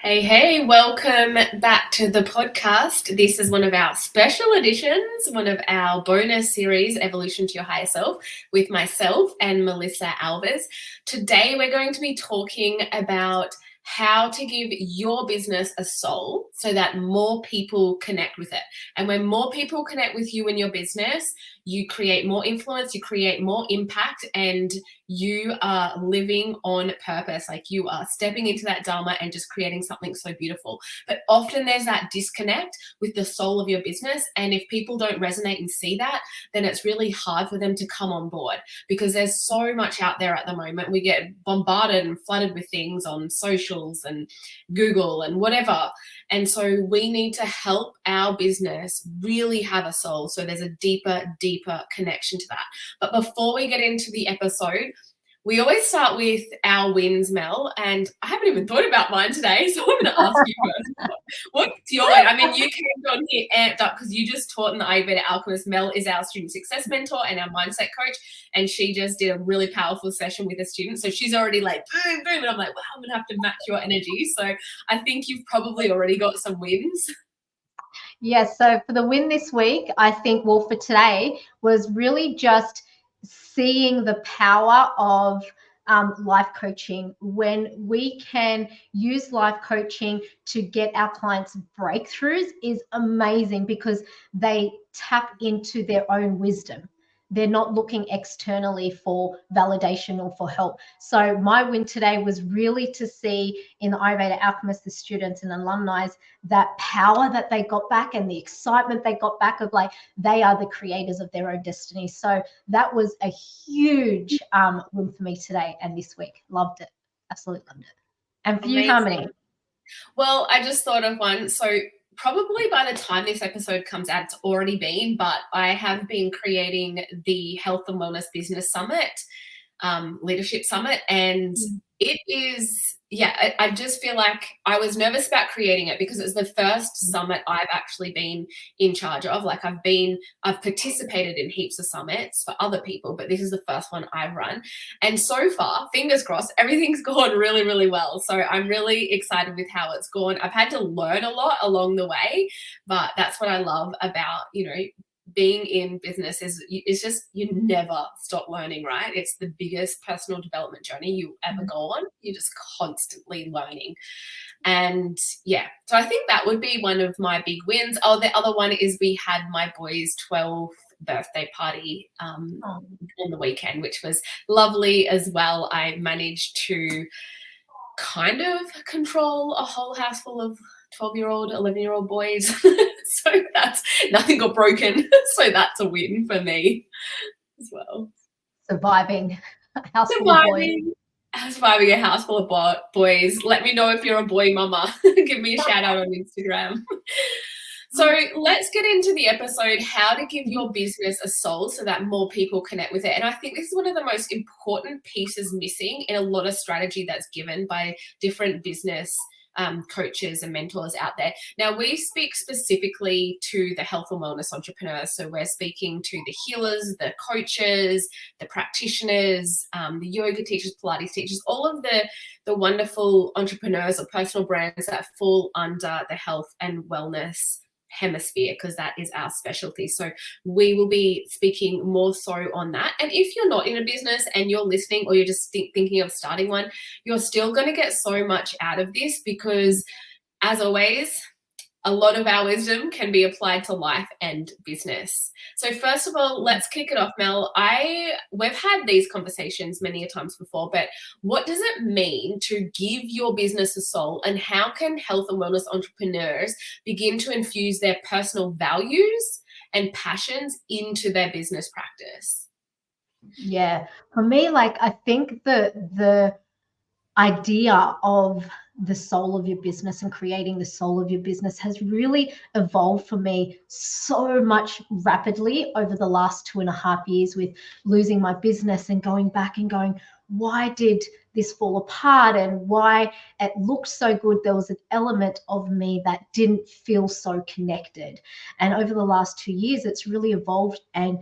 Hey, welcome back to the podcast. This is one of our special editions, one of our bonus series, Evolution to Your Higher Self, with myself and Melissa Alves. Today, we're going to be talking about how to give your business a soul so that more people connect with it. And when more people connect with you and your business, you create more influence, you create more impact, and you are living on purpose. Like you are stepping into that Dharma and just creating something so beautiful. But often there's that disconnect with the soul of your business. And if people don't resonate and see that, then it's really hard for them to come on board because there's so much out there at the moment. We get bombarded and flooded with things on socials and Google and whatever. And so we need to help our business really have a soul. So there's a deeper connection to that. But before we get into the episode, we always start with our wins, Mel, and I haven't even thought about mine today, so I'm going to ask you first. What's your win? I mean, you came on here amped up because you just taught in the Ayurveda Alchemist. Mel is our student success mentor and our mindset coach, and she just did a really powerful session with a student. So she's already like, boom, boom, and I'm like, wow, I'm going to have to match your energy. So I think you've probably already got some wins. Yes, so for the win this week, I think, well, for today was really just seeing the power of life coaching. When we can use life coaching to get our clients breakthroughs is amazing because they tap into their own wisdom. They're not looking externally for validation or for help. So my win today was really to see in the Ayurveda Alchemist, the students and alumni, that power that they got back and the excitement they got back of like they are the creators of their own destiny. So that was a huge win for me today and this week. Loved it. Absolutely loved it. And for you, Harmony? Well, I just thought of one. So probably by the time this episode comes out, it's already been, but I have been creating the Health and Wellness Business Summit, Leadership Summit, and it is, I just feel like I was nervous about creating it because it's the first summit I've actually been in charge of. Like I've participated in heaps of summits for other people, but this is the first one I've run. And so far, fingers crossed, everything's gone really, really well. So I'm really excited with how it's gone. I've had to learn a lot along the way, but that's what I love about, being in business is just you never stop learning, right? It's the biggest personal development journey you ever go on. You're just constantly learning. And so I think that would be one of my big wins. Oh, the other one is we had my boy's 12th birthday party on the weekend, which was lovely as well. I managed to kind of control a whole house full of 12-year-old, 11-year-old boys. So that's nothing got broken. So that's a win for me as well. Surviving a house full of boys. Surviving a house full of boys. Let me know if you're a boy mama. Give me a shout out on Instagram. So let's get into the episode, how to give your business a soul so that more people connect with it. And I think this is one of the most important pieces missing in a lot of strategy that's given by different business coaches and mentors out there. Now, we speak specifically to the health and wellness entrepreneurs. So we're speaking to the healers, the coaches, the practitioners, the yoga teachers, Pilates teachers, all of the wonderful entrepreneurs or personal brands that fall under the health and wellness hemisphere, because that is our specialty. So we will be speaking more so on that. And if you're not in a business and you're listening, or you're just thinking of starting one, you're still going to get so much out of this because, as always, a lot of our wisdom can be applied to life and business. So first of all, let's kick it off, Mel. We've had these conversations many a times before, but what does it mean to give your business a soul, and how can health and wellness entrepreneurs begin to infuse their personal values and passions into their business practice? Yeah, for me, like I think the idea of the soul of your business and creating the soul of your business has really evolved for me so much rapidly over the last 2.5 years with losing my business and going back and going, why did this fall apart and why it looked so good? There was an element of me that didn't feel so connected. And over the last 2 years, it's really evolved. And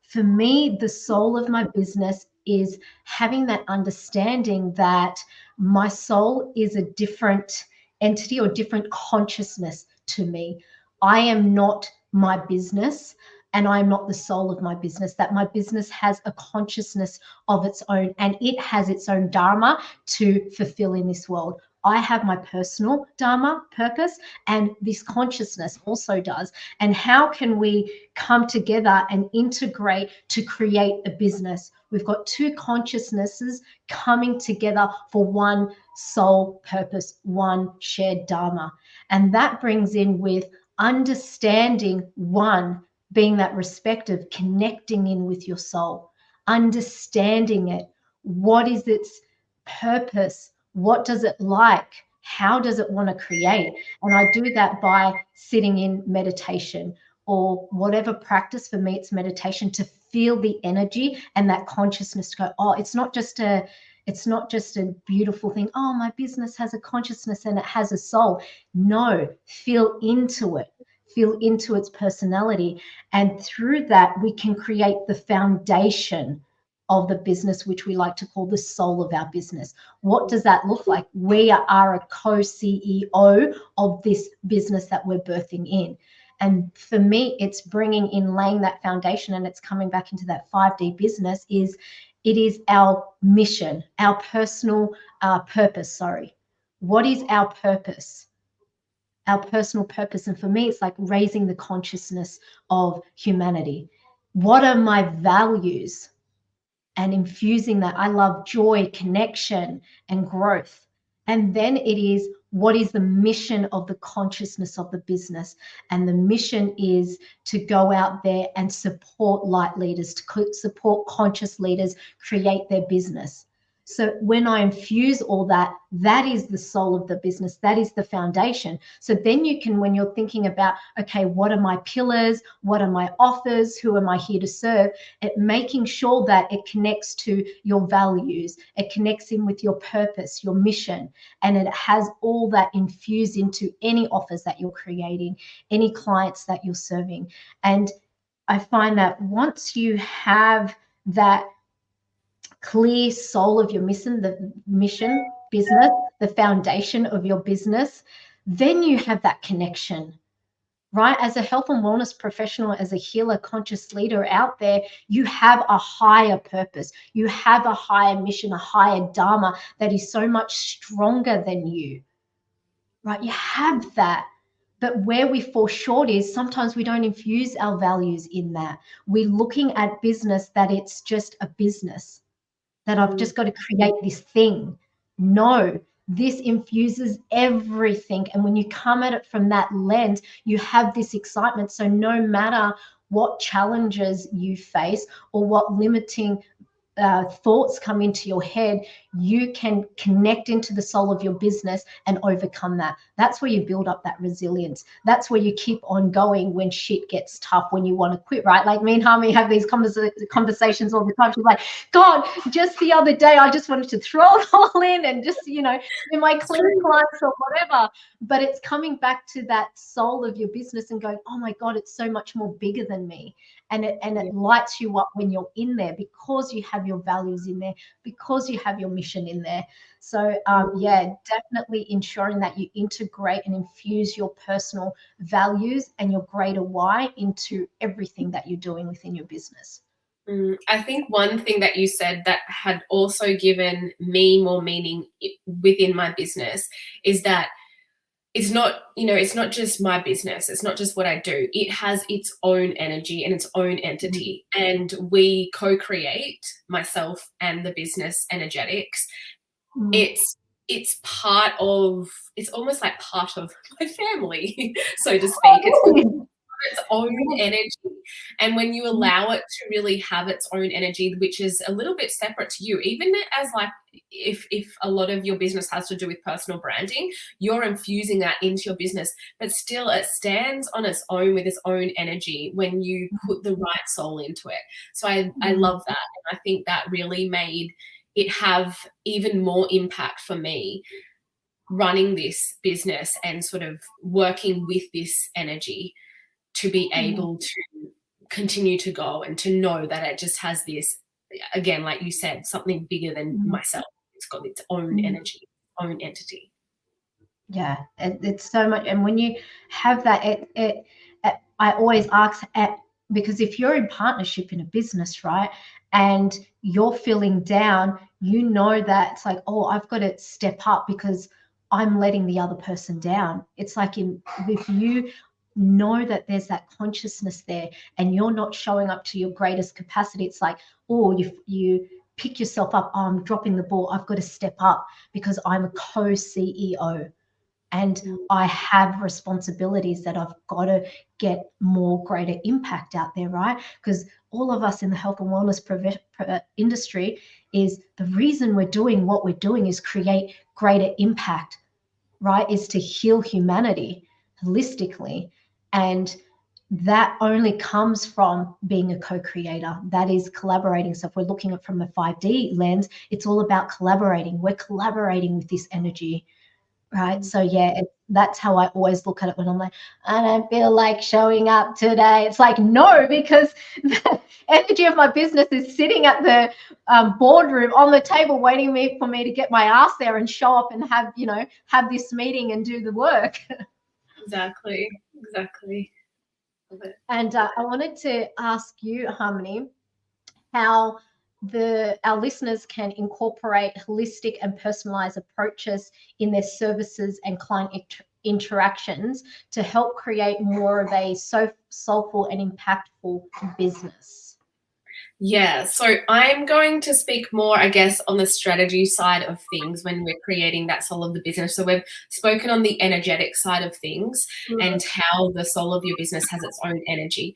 for me, the soul of my business is having that understanding that my soul is a different entity or different consciousness to me. I am not my business, and I'm not the soul of my business. That my business has a consciousness of its own, and it has its own dharma to fulfill in this world. I have my personal dharma, purpose, and this consciousness also does. And how can we come together and integrate to create a business? We've got two consciousnesses coming together for one soul purpose, one shared dharma. And that brings in with understanding one, being that respect of connecting in with your soul, understanding it. What is its purpose? What does it like? How does it want to create? And I do that by sitting in meditation or whatever practice. For me, it's meditation, to feel the energy and that consciousness to go, oh, it's not just a beautiful thing. Oh, my business has a consciousness and it has a soul. No, feel into it. Feel into its personality. And through that, we can create the foundation of the business, which we like to call the soul of our business. What does that look like? We are a co-CEO of this business that we're birthing in. And for me, it's bringing in, laying that foundation, and it's coming back into that 5D business. It is our mission, our personal purpose. Sorry. What is our purpose? Our personal purpose. And for me, it's like raising the consciousness of humanity. What are my values? And infusing that. I love joy, connection, and growth. And then it is, what is the mission of the consciousness of the business? And the mission is to go out there and support light leaders, to support conscious leaders create their business. So when I infuse all that, that is the soul of the business. That is the foundation. So then you can, when you're thinking about, okay, what are my pillars? What are my offers? Who am I here to serve? Making sure that it connects to your values. It connects in with your purpose, your mission, and it has all that infused into any offers that you're creating, any clients that you're serving. And I find that once you have that clear soul of your mission, the mission, business, the foundation of your business, then you have that connection, right? As a health and wellness professional, as a healer, conscious leader out there, you have a higher purpose. You have a higher mission, a higher dharma that is so much stronger than you, right? You have that. But where we fall short is sometimes we don't infuse our values in that. We're looking at business that it's just a business, that I've just got to create this thing. No, this infuses everything. And when you come at it from that lens, you have this excitement. So no matter what challenges you face or what limiting thoughts come into your head, you can connect into the soul of your business and overcome that. That's where you build up that resilience. That's where you keep on going when shit gets tough, when you want to quit, right? Like me and Harmy have these conversations all the time. She's like, God, just the other day, I just wanted to throw it all in and just, in my clean clients or whatever. But it's coming back to that soul of your business and going, oh my God, it's so much more bigger than me. And it lights you up when you're in there, because you have your values in there, because you have your mission in there. So definitely ensuring that you integrate and infuse your personal values and your greater why into everything that you're doing within your business. I think one thing that you said that had also given me more meaning within my business is that it's not, it's not just my business. It's not just what I do. It has its own energy and its own entity. And we co-create, myself and the business energetics. It's almost like part of my family, so to speak. It's its own energy. And when you allow it to really have its own energy, which is a little bit separate to you, even as like if a lot of your business has to do with personal branding, you're infusing that into your business, but still it stands on its own with its own energy when you put the right soul into it. So I love that. And I think that really made it have even more impact for me running this business and sort of working with this energy to be able to continue to go and to know that it just has this, again, like you said, something bigger than myself. It's got its own energy, own entity. Yeah, it's so much. And when you have that, I always ask, because if you're in partnership in a business, right, and you're feeling down, you know that it's like, oh, I've got to step up because I'm letting the other person down. It's like if you know that there's that consciousness there and you're not showing up to your greatest capacity, it's like, oh, you pick yourself up. Oh, I'm dropping the ball. I've got to step up because I'm a co-CEO and I have responsibilities that I've got to get more greater impact out there, right? Because all of us in the health and wellness industry, is the reason we're doing what we're doing is create greater impact, right? Is to heal humanity holistically. And that only comes from being a co-creator. That is collaborating. So if we're looking at it from a 5D lens, it's all about collaborating. We're collaborating with this energy. Right. So yeah, that's how I always look at it when I'm like, I don't feel like showing up today. It's like, no, because the energy of my business is sitting at the boardroom on the table waiting for me to get my ass there and show up and have this meeting and do the work. Exactly. And I wanted to ask you, Harmony, how our listeners can incorporate holistic and personalized approaches in their services and client interactions to help create more of a soulful and impactful business. Yeah, so I'm going to speak more, I guess, on the strategy side of things when we're creating that soul of the business. So we've spoken on the energetic side of things and how the soul of your business has its own energy.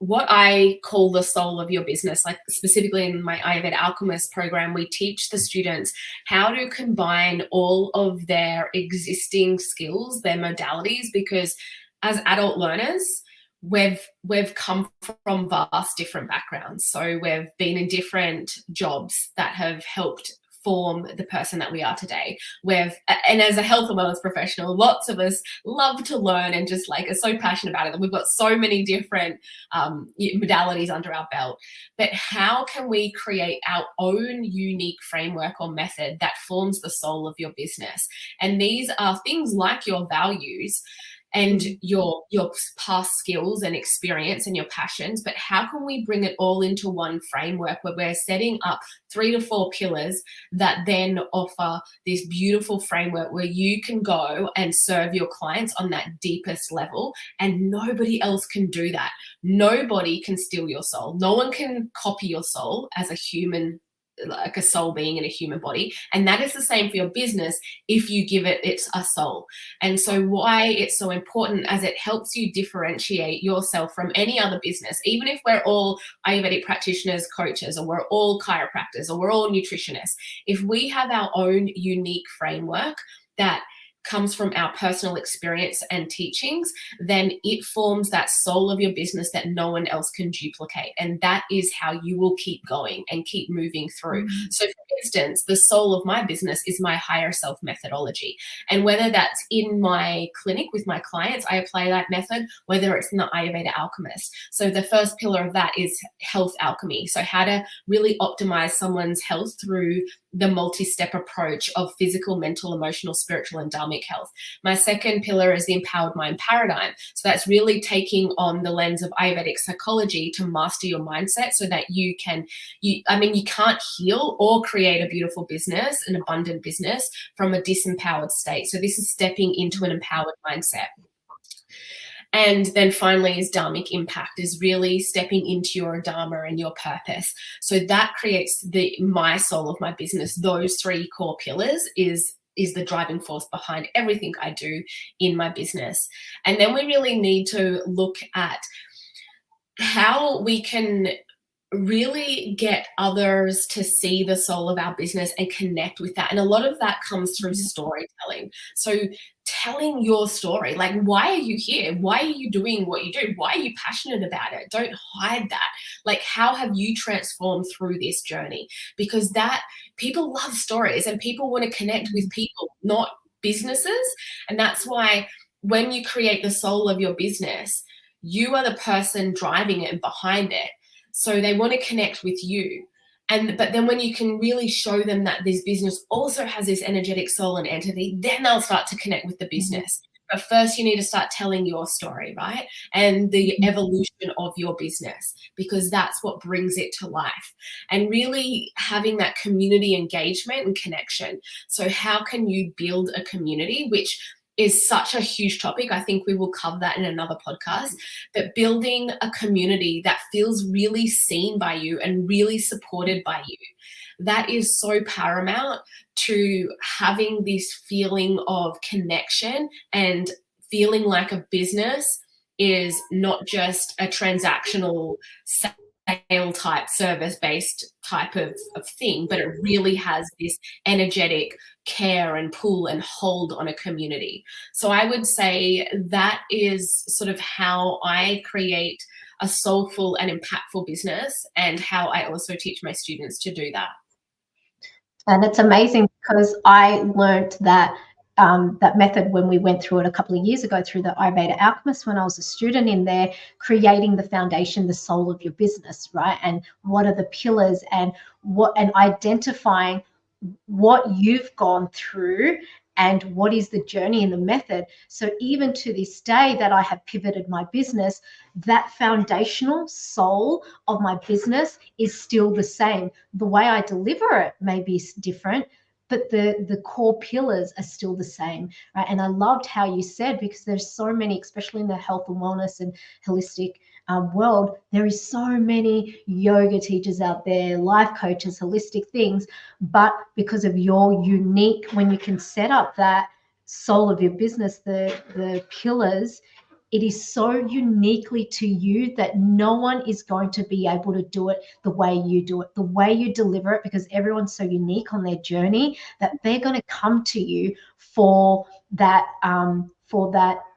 What I call the soul of your business, like specifically in my Ayurveda Alchemist program, we teach the students how to combine all of their existing skills, their modalities, because as adult learners, we've come from vast different backgrounds. So we've been in different jobs that have helped form the person that we are today. And as a health and wellness professional, lots of us love to learn and just like are so passionate about it. And we've got so many different modalities under our belt. But how can we create our own unique framework or method that forms the soul of your business? And these are things like your values and your past skills and experience and your passions, but how can we bring it all into one framework where we're setting up 3 to 4 pillars that then offer this beautiful framework where you can go and serve your clients on that deepest level, and nobody else can do that. Nobody can steal your soul. No one can copy your soul as a human, like a soul being in a human body. And that is the same for your business if you give it a soul. And so why it's so important, as it helps you differentiate yourself from any other business, even if we're all Ayurvedic practitioners, coaches, or we're all chiropractors, or we're all nutritionists, if we have our own unique framework that comes from our personal experience and teachings, then it forms that soul of your business that no one else can duplicate. And that is how you will keep going and keep moving through. So for instance, the soul of my business is my higHERself methodology. And whether that's in my clinic with my clients, I apply that method, whether it's in the Ayurveda Alchemist. So the first pillar of that is health alchemy. So how to really optimize someone's health through the multi-step approach of physical, mental, emotional, spiritual, and dharmic health. My second pillar is the empowered mind paradigm. So that's really taking on the lens of Ayurvedic psychology to master your mindset so that you can't heal or create a beautiful business, an abundant business, from a disempowered state. So this is stepping into an empowered mindset. And then finally is dharmic impact, is really stepping into your dharma and your purpose. So that creates my soul of my business. Those 3 core pillars is the driving force behind everything I do in my business. And then we really need to look at how we can really get others to see the soul of our business and connect with that. And a lot of that comes through storytelling. So telling your story, like, why are you here? Why are you doing what you do? Why are you passionate about it? Don't hide that. Like, how have you transformed through this journey? Because that people love stories and people want to connect with people, not businesses. And that's why when you create the soul of your business, you are the person driving it and behind it. So they want to connect with you. But then when you can really show them that this business also has this energetic soul and entity, then they'll start to connect with the business. But first you need to start telling your story, right? And the evolution of your business, because that's what brings it to life. And really having that community engagement and connection. So how can you build a community, which is such a huge topic. I think we will cover that in another podcast. But building a community that feels really seen by you and really supported by you, that is so paramount to having this feeling of connection and feeling like a business is not just a transactional sale type, service based type of thing, but it really has this energetic care and pull and hold on a community. So I would say that is sort of how I create a soulful and impactful business, and how I also teach my students to do that. And it's amazing because I learned that that method when we went through it a couple of years ago through the Ayurveda Alchemist when I was a student in there, creating the foundation, the soul of your business, right? And what are the pillars, and identifying what you've gone through and what is the journey and the method. So even to this day that I have pivoted my business, that foundational soul of my business is still the same. The way I deliver it may be different, but the core pillars are still the same, right? And I loved how you said, because there's so many, especially in the health and wellness and holistic world, there is so many yoga teachers out there, life coaches, holistic things, but because of your unique, when you can set up that soul of your business, the pillars, it is so uniquely to you that no one is going to be able to do it the way you do it, the way you deliver it, because everyone's so unique on their journey that they're going to come to you for that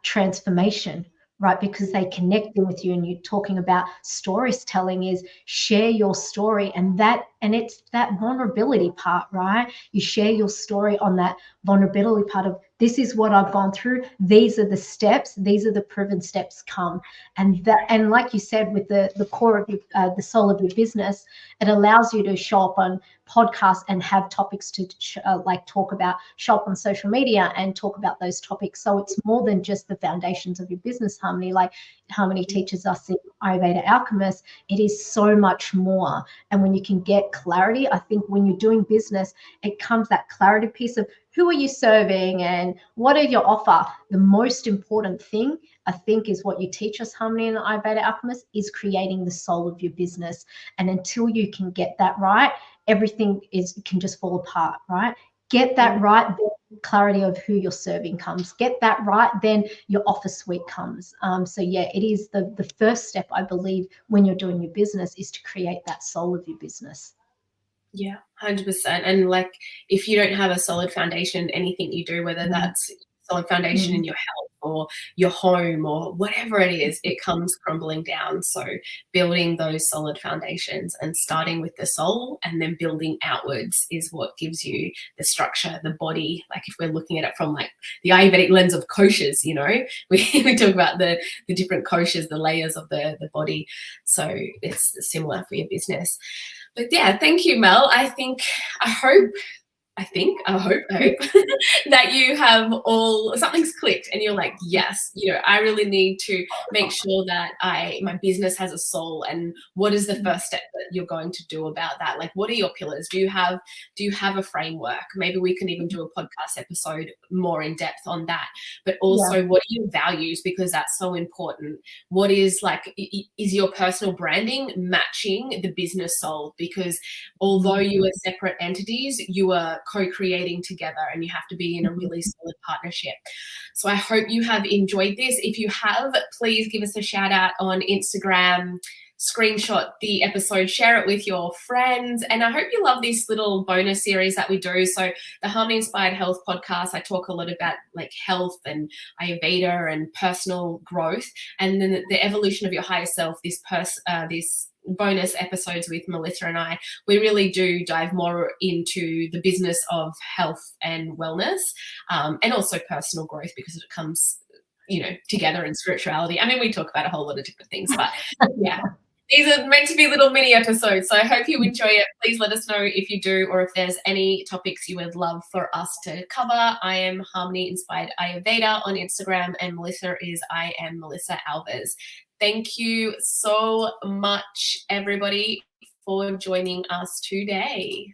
transformation, right? Because they connecting with you, and you're talking about storytelling is share your story, and it's that vulnerability part, right? You share your story on that vulnerability part of, this is what I've gone through. These are the steps. These are the proven steps come. And like you said, with the core of your, the soul of your business, it allows you to show up on podcasts and have topics to like talk about, show up on social media and talk about those topics. So it's more than just the foundations of your business, Harmony. Like Harmony teaches us in Ayurveda Alchemist, it is so much more. And when you can get clarity, I think when you're doing business, it comes that clarity piece of who are you serving and what are your offer. The most important thing, I think, is what you teach us, Harmony, in the Ayurveda Alchemist, is creating the soul of your business. And until you can get that right, everything can just fall apart, right? Get that right, then clarity of who you're serving comes. Get that right, then your offer suite comes. So yeah, it is the first step, I believe, when you're doing your business, is to create that soul of your business. Yeah, 100%. And like, if you don't have a solid foundation, anything you do, whether that's solid foundation in your health or your home or whatever it is, it comes crumbling down. So building those solid foundations and starting with the soul and then building outwards is what gives you the structure, the body. Like if we're looking at it from like the Ayurvedic lens of koshas, you know, we talk about the different koshas, the layers of the body. So it's similar for your business. But yeah, thank you, Mel. I hope that you have something's clicked and you're like, yes, you know, I really need to make sure that my business has a soul. And what is the first step that you're going to do about that? Like, what are your pillars? Do you have a framework? Maybe we can even do a podcast episode more in depth on that. But also, what are your values? Because that's so important. What is is your personal branding matching the business soul? Because although you are separate entities, you are co-creating together, and you have to be in a really solid partnership. So I hope you have enjoyed this. If you have, please give us a shout out on Instagram, screenshot the episode, share it with your friends. And I hope you love this little bonus series that we do. So the Harmony Inspired Health podcast, I talk a lot about like health and Ayurveda and personal growth. And then the evolution of your higher self, this bonus episodes with Melissa and I, we really do dive more into the business of health and wellness, and also personal growth, because it comes, you know, together in spirituality. I mean, we talk about a whole lot of different things, but yeah, These are meant to be little mini episodes, so I hope you enjoy it. Please let us know if you do, or if there's any topics you would love for us to cover. I am Harmony Inspired Ayurveda on Instagram, and Melissa is I am Melissa Alves. Thank you so much, everybody, for joining us today.